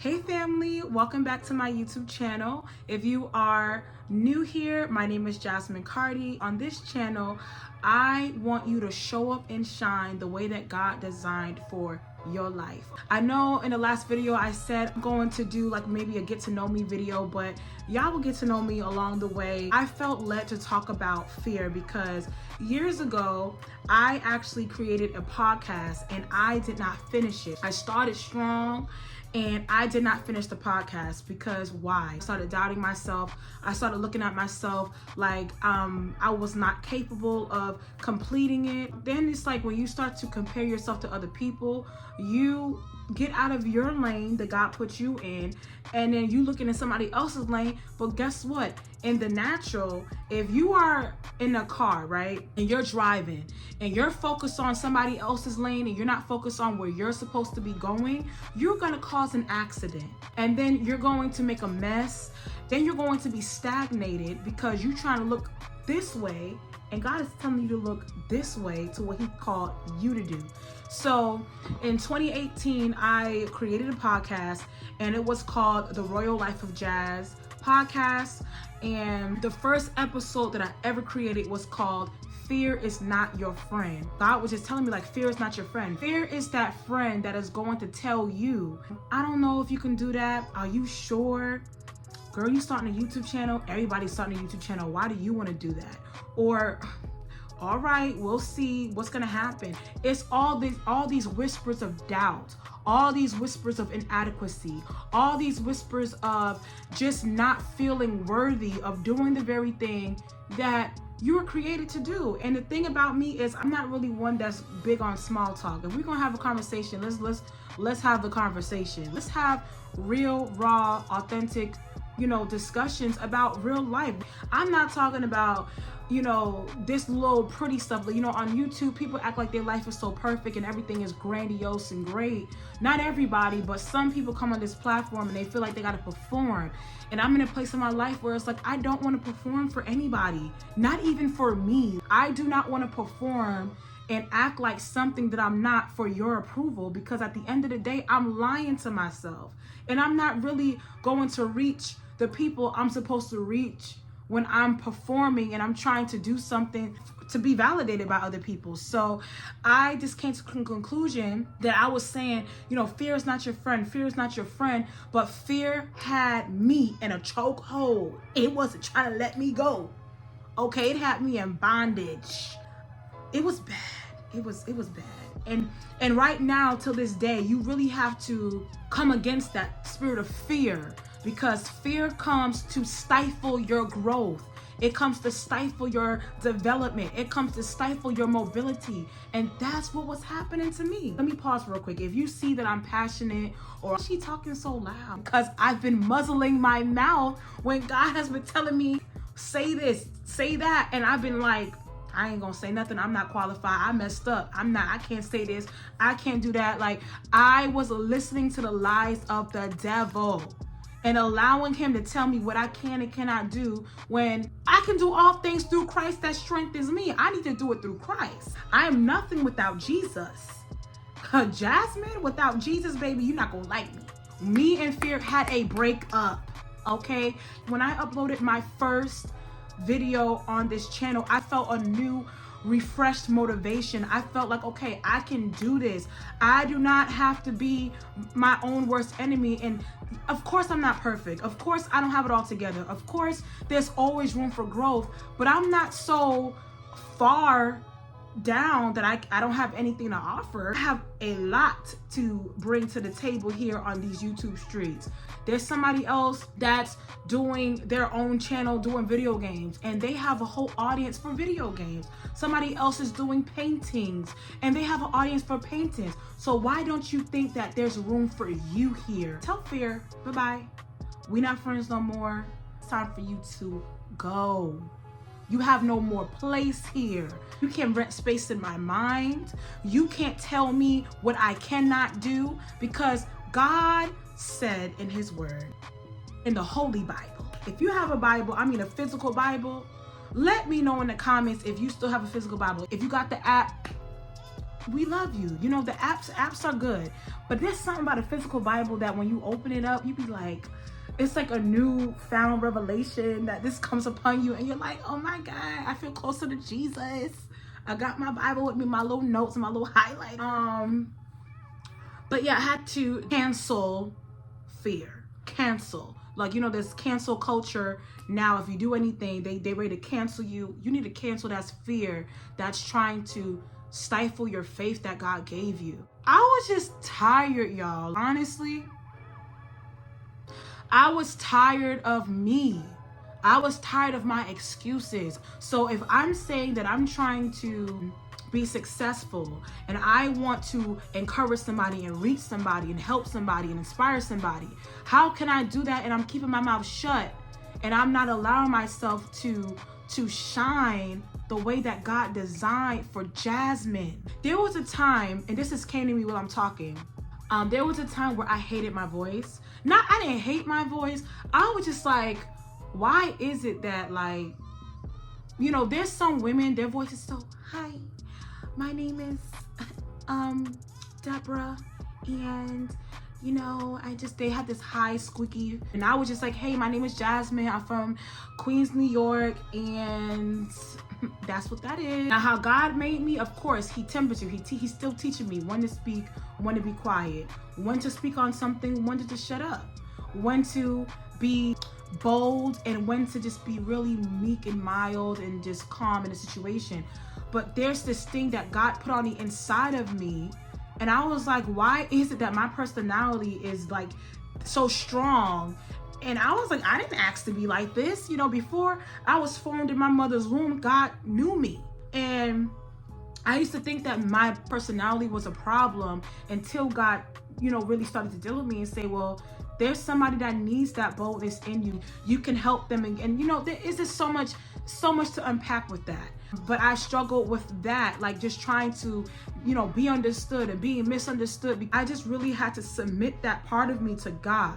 Hey family, welcome back to my YouTube channel. If you are new here, my name is Jasmine Cardi. On this channel, I want you to show up and shine the way that God designed for your life. I know in the last video I said I'm going to do like maybe a get to know me video, but y'all will get to know me along the way. I felt led to talk about fear because years ago I actually created a podcast and I did not finish it. I started strong and I did not finish the podcast because why? I started doubting myself. I started looking at myself like I was not capable of completing it. Then it's like when you start to compare yourself to other people, you get out of your lane that God put you in, and then you looking in somebody else's lane. But guess what? In the natural, if you are in a car, right, and you're driving and you're focused on somebody else's lane and you're not focused on where you're supposed to be going, you're going to cause an accident. And then you're going to make a mess. Then you're going to be stagnated because you're trying to look this way and God is telling you to look this way to what He called you to do. So in 2018, I created a podcast and it was called The Royal Life of Jazz Podcast. And the first episode that I ever created was called Fear is Not Your Friend. God was just telling me like, fear is not your friend. Fear is that friend that is going to tell you, I don't know if you can do that. Are you sure? Girl, you starting a YouTube channel? Everybody's starting a YouTube channel. Why do you want to do that? Or, all right, we'll see what's gonna happen. It's all these whispers of doubt, all these whispers of inadequacy, all these whispers of just not feeling worthy of doing the very thing that you were created to do. And the thing about me is I'm not really one that's big on small talk. If we're gonna have a conversation, let's have the conversation. Let's have real, raw, authentic, discussions about real life. I'm not talking about, this little pretty stuff. On YouTube, people act like their life is so perfect and everything is grandiose and great. Not everybody, but some people come on this platform and they feel like they got to perform. And I'm in a place in my life where it's like, I don't want to perform for anybody, not even for me. I do not want to perform and act like something that I'm not for your approval, because at the end of the day, I'm lying to myself and I'm not really going to reach the people I'm supposed to reach when I'm performing and I'm trying to do something to be validated by other people. So I just came to the conclusion that I was saying, fear is not your friend, fear is not your friend, but fear had me in a chokehold. It wasn't trying to let me go. Okay, it had me in bondage. It was bad. It was bad. And right now, till this day, you really have to come against that spirit of fear, because fear comes to stifle your growth. It comes to stifle your development. It comes to stifle your mobility. And that's what was happening to me. Let me pause real quick. If you see that I'm passionate or she talking so loud, because I've been muzzling my mouth when God has been telling me, say this, say that. And I've been like, I ain't gonna say nothing. I'm not qualified. I messed up. I can't say this. I can't do that. Like, I was listening to the lies of the devil and allowing him to tell me what I can and cannot do, when I can do all things through Christ that strengthens me. I need to do it through Christ. I am nothing without Jesus. Jasmine, without Jesus, baby, you're not gonna like me. Me and fear had a breakup, okay? When I uploaded my first video on this channel, I felt a new refreshed motivation. I felt like, okay, I can do this. I do not have to be my own worst enemy. And of course I'm not perfect. Of course I don't have it all together. Of course there's always room for growth, but I'm not so far down that I don't have anything to offer. I have a lot to bring to the table here on these YouTube streets. There's somebody else that's doing their own channel doing video games and they have a whole audience for video games. Somebody else is doing paintings and they have an audience for paintings. So why don't you think that there's room for you here? Tell fear, bye-bye. We not friends no more. It's time for you to go. You have no more place here. You can't rent space in my mind. You can't tell me what I cannot do, because God said in His word, in the Holy Bible. If you have a Bible, I mean a physical Bible, let me know in the comments if you still have a physical Bible. If you got the app, we love you. You know, the apps are good, but there's something about a physical Bible that when you open it up, you be like, it's like a new found revelation that this comes upon you and you're like, oh my God, I feel closer to Jesus. I got my Bible with me, my little notes and my little highlight. But yeah, I had to cancel fear. Cancel. Like, you know, there's cancel culture now. If you do anything, they ready to cancel you. You need to cancel that fear that's trying to stifle your faith that God gave you. I was just tired, y'all. Honestly, I was tired of me. I was tired of my excuses. So if I'm saying that I'm trying to be successful and I want to encourage somebody and reach somebody and help somebody and inspire somebody, how can I do that and I'm keeping my mouth shut and I'm not allowing myself to shine the way that God designed for Jasmine? There was a time, and this came to me while I'm talking, there was a time where I hated my voice. I didn't hate my voice. I was just like, why is it that, like, you know, there's some women, their voice is so, hi, my name is Deborah, and you know, they had this high squeaky, and I was just like, hey, my name is Jasmine, I'm from Queens, New York, and that's what that is. Now, how God made me, of course, he tempers you. He's still teaching me when to speak, when to be quiet, when to speak on something, when to just shut up, when to be bold, and when to just be really meek and mild and just calm in a situation. But there's this thing that God put on the inside of me, and I was like, why is it that my personality is like so strong? And I was like, I didn't ask to be like this. You know, before I was formed in my mother's womb, God knew me. And I used to think that my personality was a problem until God, you know, really started to deal with me and say, well, there's somebody that needs that boldness in you. You can help them. And you know, there is just so much to unpack with that. But I struggled with that, like just trying to, you know, be understood and being misunderstood. I just really had to submit that part of me to God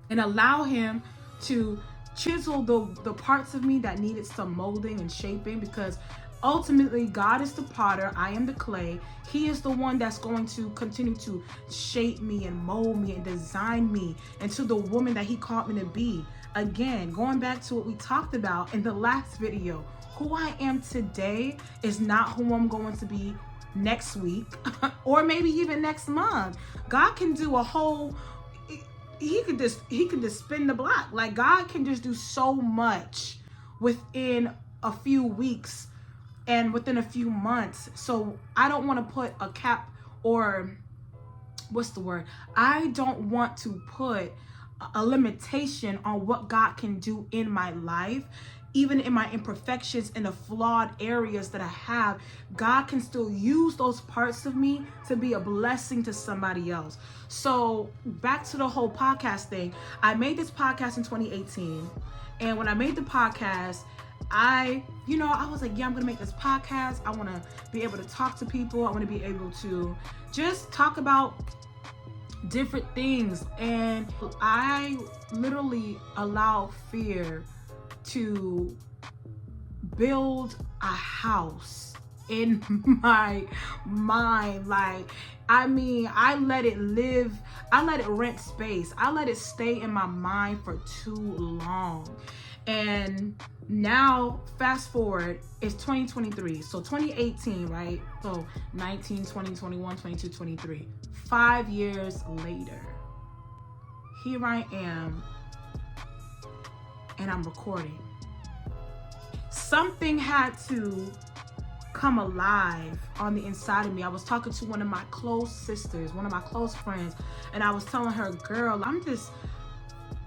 and allow him to chisel the parts of me that needed some molding and shaping, because ultimately God is the potter, I am the clay. He is the one that's going to continue to shape me and mold me and design me into the woman that he called me to be. Again, going back to what we talked about in the last video, who I am today is not who I'm going to be next week or maybe even next month. God can do a whole, he can just spin the block. Like, God can just do so much within a few weeks and within a few months. So I don't want to put a cap, or what's the word? I don't want to put a limitation on what God can do in my life. Even in my imperfections and the flawed areas that I have, God can still use those parts of me to be a blessing to somebody else. So back to the whole podcast thing. I made this podcast in 2018. And when I made the podcast, I was like, yeah, I'm gonna make this podcast. I want to be able to talk to people. I want to be able to just talk about different things. And I literally allow fear to build a house in my mind. Like, I mean, I let it live, I let it rent space, I let it stay in my mind for too long. And now fast forward, it's 2023. So 2018, right? So 19, 20, 21, 22, 23. 5 years later, here I am, and I'm recording. Something had to come alive on the inside of me. I was talking to one of my close sisters, one of my close friends, and I was telling her, girl,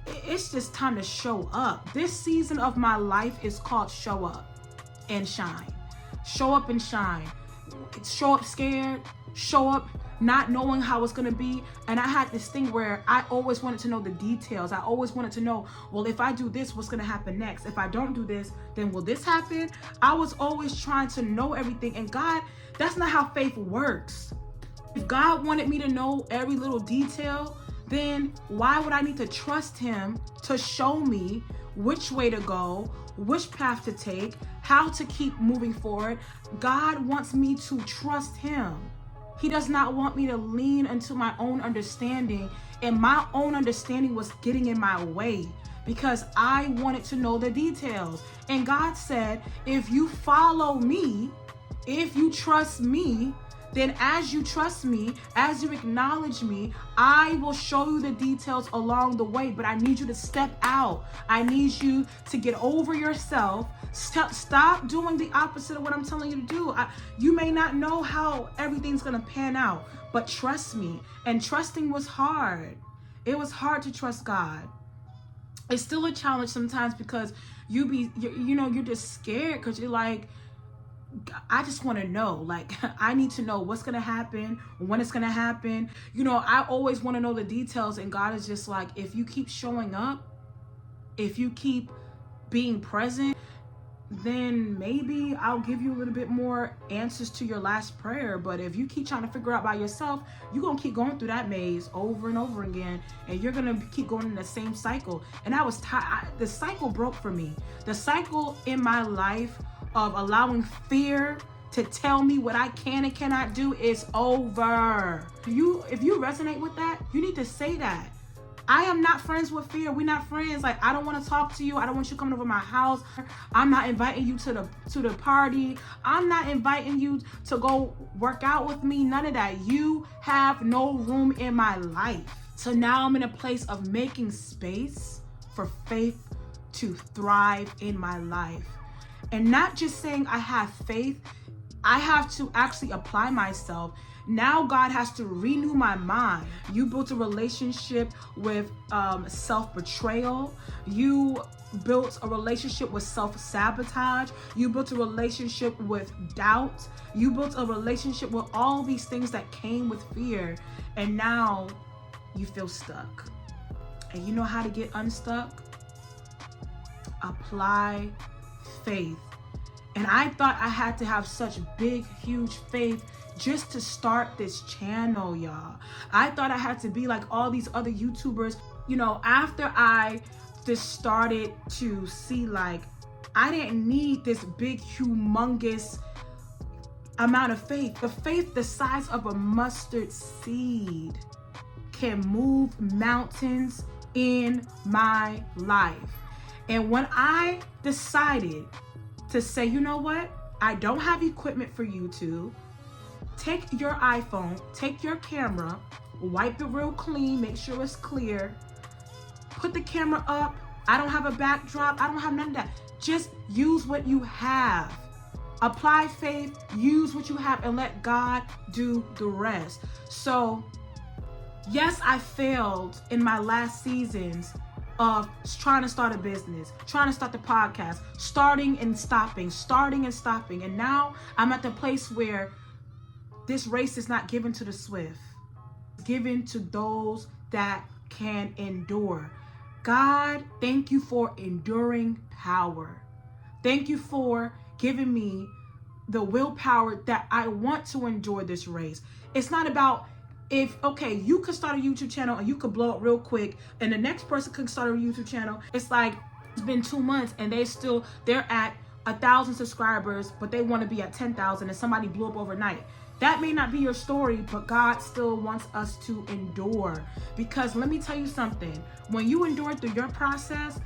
it's just time to show up. This season of my life is called show up and shine. Show up and shine. Show up scared, show up not knowing how it's gonna be. And I had this thing where I always wanted to know the details. I always wanted to know, well, if I do this, what's gonna happen next? If I don't do this, then will this happen? I was always trying to know everything. And God, that's not how faith works. If God wanted me to know every little detail, then why would I need to trust him to show me which way to go, which path to take, how to keep moving forward? God wants me to trust him. He does not want me to lean into my own understanding, and my own understanding was getting in my way because I wanted to know the details. And God said, if you follow me, if you trust me, then as you trust me, as you acknowledge me, I will show you the details along the way. But I need you to step out. I need you to get over yourself. Stop doing the opposite of what I'm telling you to do. You may not know how everything's going to pan out, but trust me. And trusting was hard. It was hard to trust God. It's still a challenge sometimes because you're just scared because you're like, I just want to know, like, I need to know what's going to happen, when it's going to happen. I always want to know the details. And God is just like, if you keep showing up, if you keep being present, then maybe I'll give you a little bit more answers to your last prayer. But if you keep trying to figure out by yourself, you're going to keep going through that maze over and over again. And you're going to keep going in the same cycle. And I was tired. The cycle broke for me. The cycle in my life of allowing fear to tell me what I can and cannot do is over. If you resonate with that, you need to say that. I am not friends with fear. We're not friends. Like, I don't want to talk to you. I don't want you coming over my house. I'm not inviting you to the party. I'm not inviting you to go work out with me. None of that. You have no room in my life. So now I'm in a place of making space for faith to thrive in my life. And not just saying I have faith, I have to actually apply myself. Now God has to renew my mind. You built a relationship with self-betrayal. You built a relationship with self-sabotage. You built a relationship with doubt. You built a relationship with all these things that came with fear. And now you feel stuck. And you know how to get unstuck? Apply faith. And I thought I had to have such big, huge faith just to start this channel, y'all. I thought I had to be like all these other YouTubers. After I just started to see, like, I didn't need this big, humongous amount of faith. The faith the size of a mustard seed can move mountains in my life. And when I decided to say, you know what? I don't have equipment for YouTube. Take your iPhone, take your camera, wipe it real clean, make sure it's clear. Put the camera up. I don't have a backdrop. I don't have none of that. Just use what you have. Apply faith, use what you have, and let God do the rest. So, yes, I failed in my last seasons of trying to start a business, trying to start the podcast, starting and stopping. And now I'm at the place where this race is not given to the swift. It's given to those that can endure. God, thank you for enduring power. Thank you for giving me the willpower that I want to endure this race. It's not about you could start a YouTube channel and you could blow up real quick, and the next person could start a YouTube channel. It's like, it's been 2 months and they're at 1,000 subscribers, but they want to be at 10,000 and somebody blew up overnight. That may not be your story, but God still wants us to endure. Because let me tell you something, when you endure through your process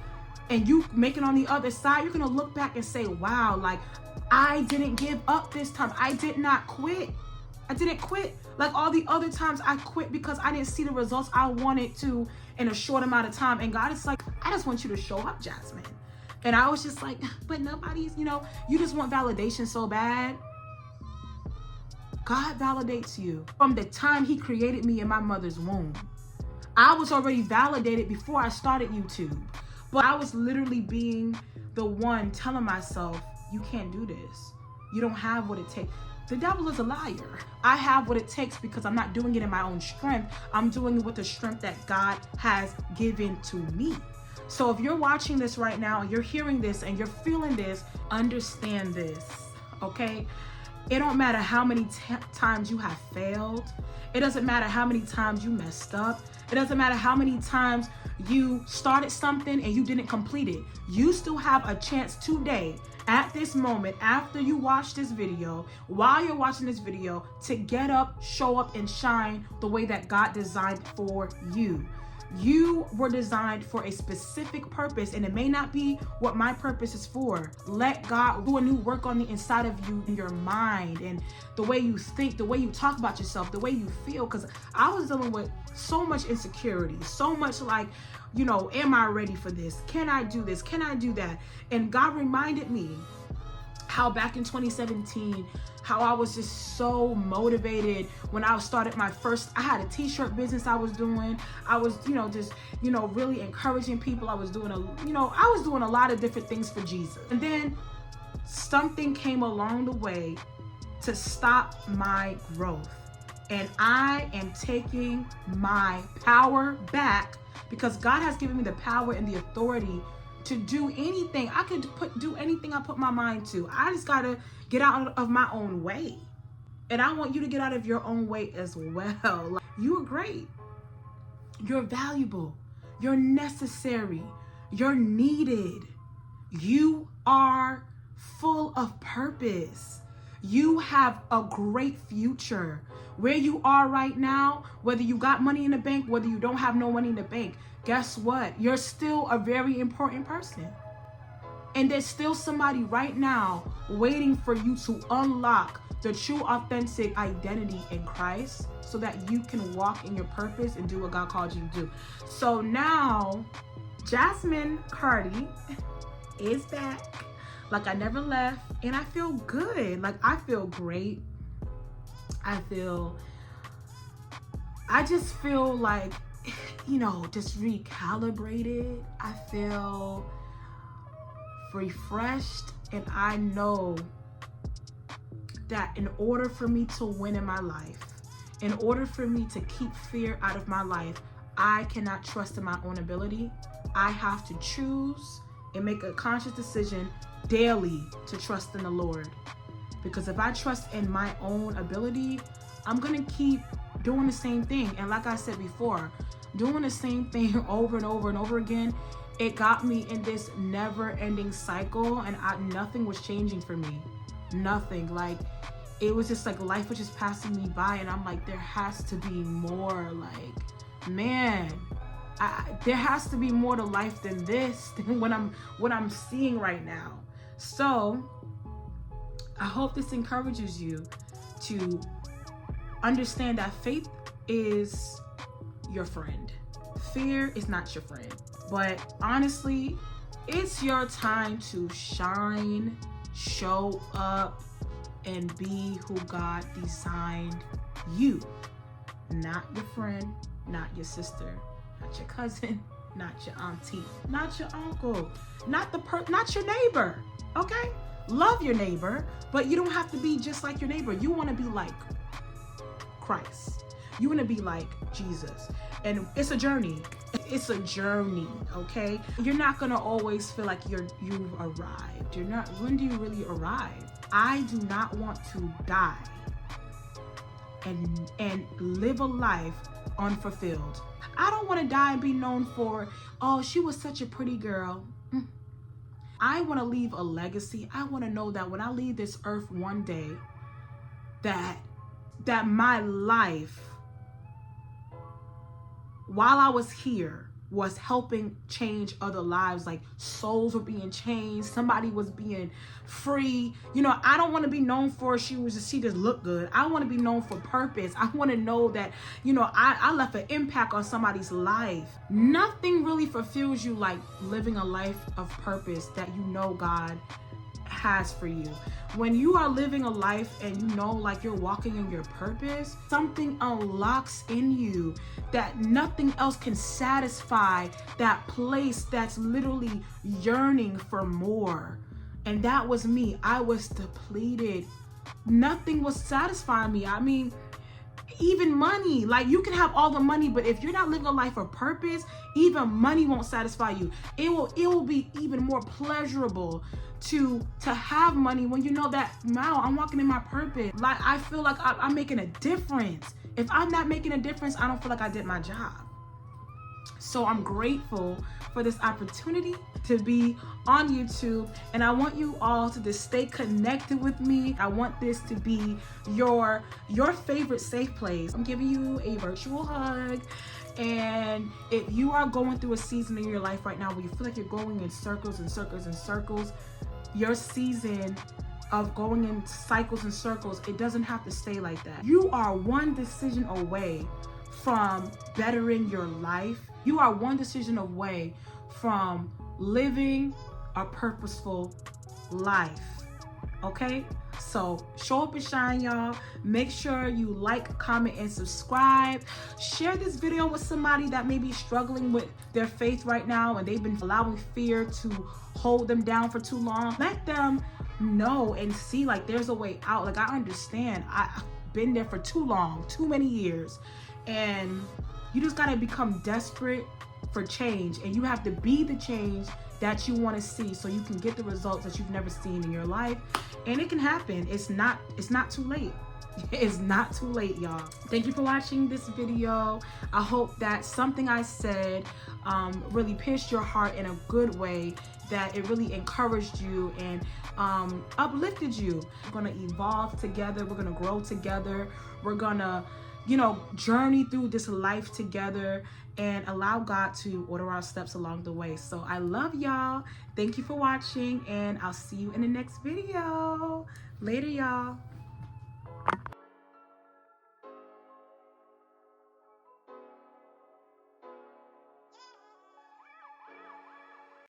and you make it on the other side, you're going to look back and say, wow, like, I didn't give up this time. I did not quit. I didn't quit like all the other times I quit because I didn't see the results I wanted to in a short amount of time. And God is like, I just want you to show up, Jasmine. And I was just like, but nobody's, you just want validation so bad. God validates you. From the time he created me in my mother's womb, I was already validated before I started YouTube. But I was literally being the one telling myself, you can't do this. You don't have what it takes. The devil is a liar. I have what it takes because I'm not doing it in my own strength. I'm doing it with the strength that God has given to me. So if you're watching this right now, you're hearing this and you're feeling this, understand this, okay? It don't matter how many times you have failed. It doesn't matter how many times you messed up. It doesn't matter how many times you started something and you didn't complete it, you still have a chance today, at this moment, after you watch this video, while you're watching this video, to get up, show up, and shine the way that God designed for you. You were designed for a specific purpose, and it may not be what my purpose is for. Let God do a new work on the inside of you, in your mind, and the way you think, the way you talk about yourself, the way you feel. Because I was dealing with so much insecurity, so much like, you know, am I ready for this? Can I do this? Can I do that? And God reminded me how back in 2017, how I was just so motivated when I started my first, I had a t-shirt business I was doing. I was, really encouraging people. I was doing a lot of different things for Jesus. And then something came along the way to stop my growth. And I am taking my power back, because God has given me the power and the authority to do anything. I could do anything I put my mind to. I just gotta get out of my own way. And I want you to get out of your own way as well. Like, you are great. You're valuable. You're necessary. You're needed. You are full of purpose. You have a great future. Where you are right now, whether you got money in the bank, whether you don't have no money in the bank, guess what? You're still a very important person. And there's still somebody right now waiting for you to unlock the true, authentic identity in Christ, so that you can walk in your purpose and do what God called you to do. So now, Jasmine Cardi is back. Like I never left, and I feel good. Like I feel great. I just feel like, just recalibrated. I feel refreshed, and I know that in order for me to win in my life, in order for me to keep fear out of my life, I cannot trust in my own ability. I have to choose and make a conscious decision daily to trust in the Lord. Because if I trust in my own ability, I'm going to keep doing the same thing. And like I said before, doing the same thing over and over and over again, it got me in this never-ending cycle, and nothing was changing for me. Nothing. Like, it was just like life was just passing me by, and I'm like, there has to be more. Like, man, there has to be more to life than this, than what I'm seeing right now. So I hope this encourages you to understand that faith is your friend. Fear is not your friend. But honestly, it's your time to shine, show up, and be who God designed you. Not your friend, not your sister, not your cousin, not your auntie, not your uncle, not your neighbor. Okay? Love your neighbor, but you don't have to be just like your neighbor. You want to be like Christ. You want to be like Jesus. And it's a journey. It's a journey, okay? You're not going to always feel like you've arrived. You're not. When do you really arrive? I do not want to die and live a life unfulfilled. I don't want to die and be known for, oh, she was such a pretty girl. I want to leave a legacy. I want to know that when I leave this earth one day, that my life, while I was here, was helping change other lives. Like souls were being changed. Somebody was being free. I don't want to be known for she just looked good. I want to be known for purpose. I want to know that, I left an impact on somebody's life. Nothing really fulfills you like living a life of purpose that God has for you. When you are living a life and like you're walking in your purpose, something unlocks in you that nothing else can satisfy, that place that's literally yearning for more. And that was me. I was depleted. Nothing was satisfying me. I mean, even money, like you can have all the money, but if you're not living a life of purpose, even money won't satisfy you. It will be even more pleasurable to have money when you know that, wow, I'm walking in my purpose. Like I feel like I'm making a difference. If I'm not making a difference, I don't feel like I did my job. So I'm grateful for this opportunity to be on YouTube, and I want you all to just stay connected with me. I want this to be your favorite safe place. I'm giving you a virtual hug. And if you are going through a season in your life right now where you feel like you're going in circles and circles and circles, your season of going in cycles and circles, it doesn't have to stay like that. You are one decision away from bettering your life. You are one decision away from living a purposeful life. Okay? So show up and shine, y'all. Make sure you like, comment, and subscribe. Share this video with somebody that may be struggling with their faith right now and they've been allowing fear to hold them down for too long. Let them know and see like there's a way out. Like, I understand. I've been there for too long, too many years. And you just gotta become desperate for change, and you have to be the change that you want to see so you can get the results that you've never seen in your life. And it can happen. It's not too late. It's not too late, y'all. Thank you for watching this video. I hope that something I said really pierced your heart in a good way, that it really encouraged you and uplifted you. We're gonna evolve together. We're gonna grow together. We're gonna, journey through this life together and allow God to order our steps along the way. So I love y'all. Thank you for watching, and I'll see you in the next video. Later, y'all.